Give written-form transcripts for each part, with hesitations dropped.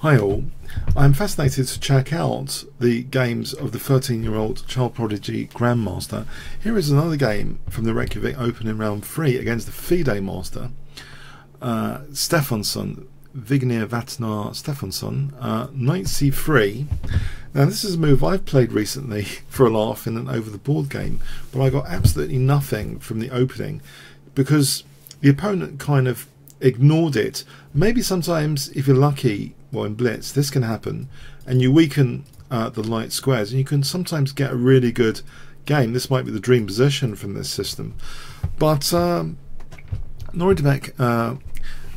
Hi all, I'm fascinated to check out the games of the 13-year-old child prodigy Grandmaster. Here is another game from the Reykjavik Open in round 3 against the FIDE master, Stefansson, Vignir Vatnar Stefansson, knight c3. Now this is a move I've played recently for a laugh in an over-the-board game, but I got absolutely nothing from the opening because the opponent kind of ignored it. Maybe sometimes if you're lucky, well, in blitz this can happen and you weaken the light squares and you can sometimes get a really good game. This might be the dream position from this system, but Nodirbek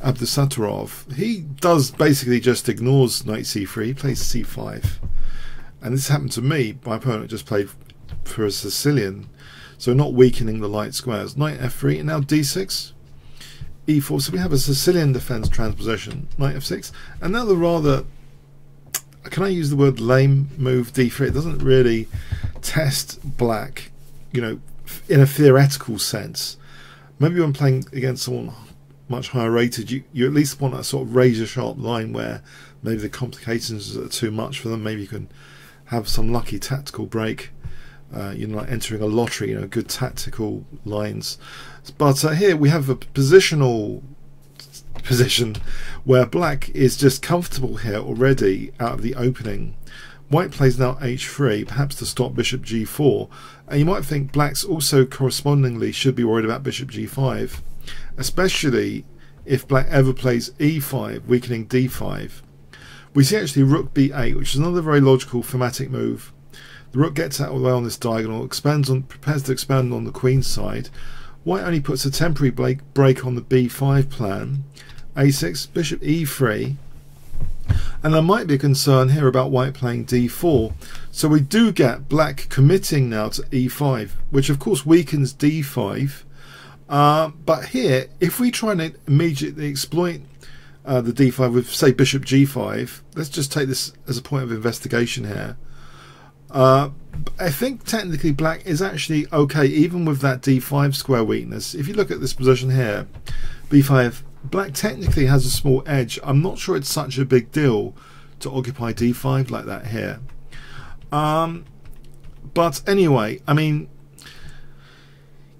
Abdusattorov, he does basically just ignores knight c3, he plays c5, and this happened to me. My opponent just played for a Sicilian, so not weakening the light squares. Knight f3 and now d6, e4, so we have a Sicilian defense transposition, knight f6, and now the rather, can I use the word lame move d3? It doesn't really test black, you know, in a theoretical sense. Maybe when playing against someone much higher rated, you at least want a sort of razor sharp line where maybe the complications are too much for them. Maybe you can have some lucky tactical break, you know, like entering a lottery, you know, good tactical lines. But here we have a positional position where black is just comfortable here already out of the opening. White plays now h3, perhaps to stop bishop g4, and you might think black's also correspondingly should be worried about bishop g5, especially if black ever plays e5, weakening d5. We see actually rook b8, which is another very logical thematic move. The rook gets out of the way on this diagonal, prepares to expand on the queen's side. White only puts a temporary break on the b5 plan. a6, bishop e3, and there might be a concern here about white playing d4. So we do get black committing now to e5, which of course weakens d5. But here, if we try and immediately exploit the d5 with, say, bishop g5, let's just take this as a point of investigation here. I think technically black is actually okay even with that d5 square weakness. If you look at this position here, b5, black technically has a small edge. I'm not sure it's such a big deal to occupy d5 like that here. But anyway, I mean,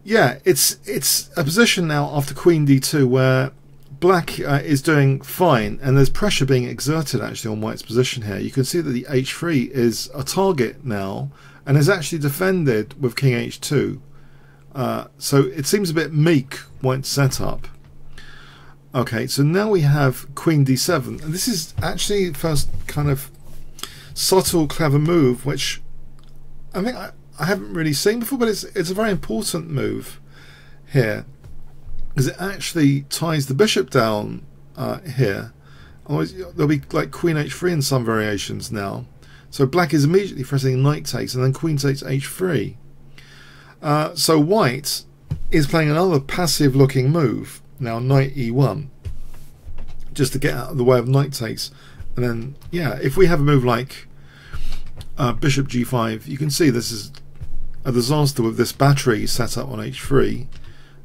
yeah, it's a position now after queen d2 where black is doing fine, and there's pressure being exerted actually on white's position here. You can see that the h3 is a target now and is actually defended with king h2. So it seems a bit meek, white's setup. Okay, so now we have queen d7, and this is actually the first kind of subtle, clever move, which I think I haven't really seen before, but it's a very important move here, because it actually ties the bishop down here. Otherwise there'll be like queen h3 in some variations now. So black is immediately threatening knight takes and then queen takes h3. So white is playing another passive looking move now, knight e1, just to get out of the way of knight takes. And then, yeah, if we have a move like bishop g5, you can see this is a disaster with this battery set up on h3,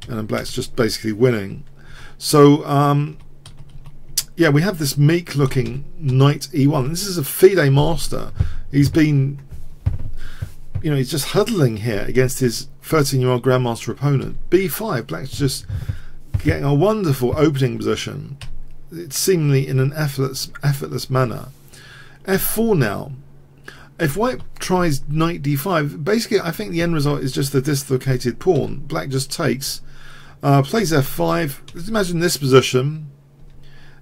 and then black's just basically winning. So yeah, we have this meek looking knight e1. This is a FIDE master. He's been, you know, he's just huddling here against his 13-year-old grandmaster opponent. b5, black's just getting a wonderful opening position. It's seemingly in an effortless manner. f4 now. If white tries knight d5, basically I think the end result is just a dislocated pawn. Black just takes, plays f5. Let's imagine this position.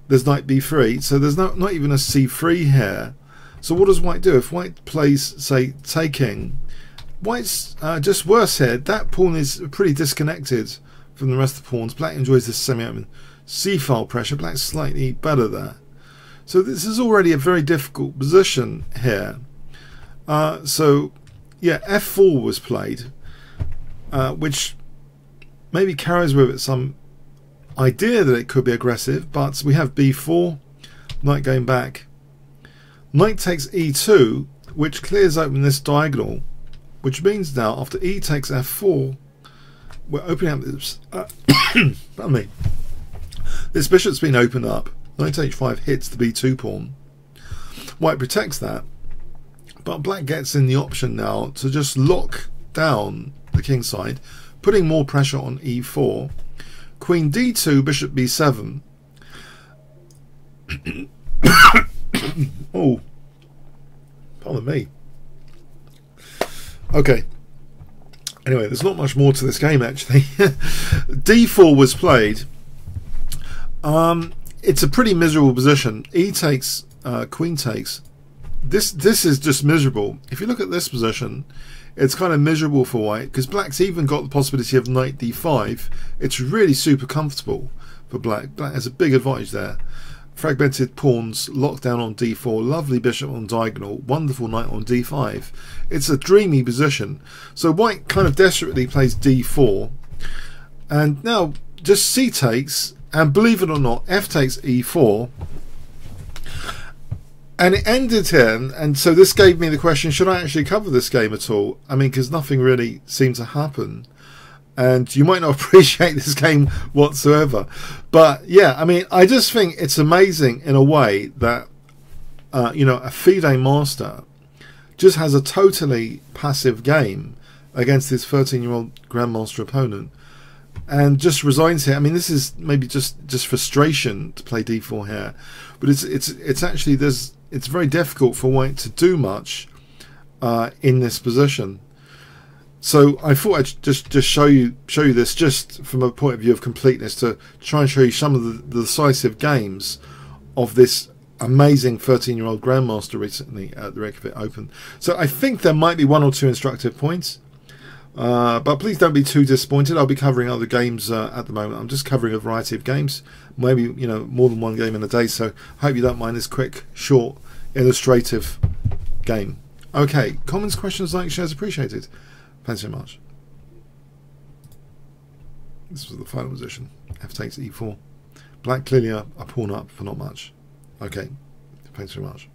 There's knight b3, so there's not even a c3 here. So what does white do? If white plays, say, taking, white's just worse here. That pawn is pretty disconnected from the rest of the pawns. Black enjoys this semi-open c-file pressure. Black's slightly better there. So this is already a very difficult position here. So yeah, f4 was played, which maybe carries with it some idea that it could be aggressive, but we have b4, knight going back, knight takes e2, which clears open this diagonal, which means now after e takes f4, we're opening up this pardon me, this bishop's been opened up. Knight h5 hits the b2 pawn, White protects that, but black gets in the option now to just lock down the king side, putting more pressure on e4. Queen d2, bishop b7. Oh, pardon me. Okay. Anyway, there's not much more to this game actually. d4 was played. It's a pretty miserable position. E takes, queen takes. This is just miserable. If you look at this position, it's kind of miserable for white, because black's even got the possibility of knight d5. It's really super comfortable for black. Black has a big advantage there. Fragmented pawns, locked down on d4, lovely bishop on diagonal, wonderful knight on d5. It's a dreamy position. So white kind of desperately plays d4, and now just c takes, and believe it or not, f takes e4. And it ended here, and so this gave me the question, should I actually cover this game at all? I mean, because nothing really seemed to happen. And you might not appreciate this game whatsoever. But yeah, I mean, I just think it's amazing in a way that, you know, a FIDE master just has a totally passive game against this 13-year-old grandmaster opponent, and just resigns here. I mean, this is maybe just frustration to play d4 here, but it's actually it's very difficult for white to do much in this position. So I thought I'd just show you this just from a point of view of completeness, to try and show you some of the decisive games of this amazing 13-year-old grandmaster recently at the Reykjavik Open. So I think there might be one or two instructive points, but please don't be too disappointed. I'll be covering other games at the moment. I'm just covering a variety of games, maybe, you know, more than one game in a day. So I hope you don't mind this quick, short, illustrative game. Okay, comments, questions, likes, shares appreciated. Thanks so much. This was the final position. F takes e4. Black clearly a pawn up for not much. Okay, thanks very much.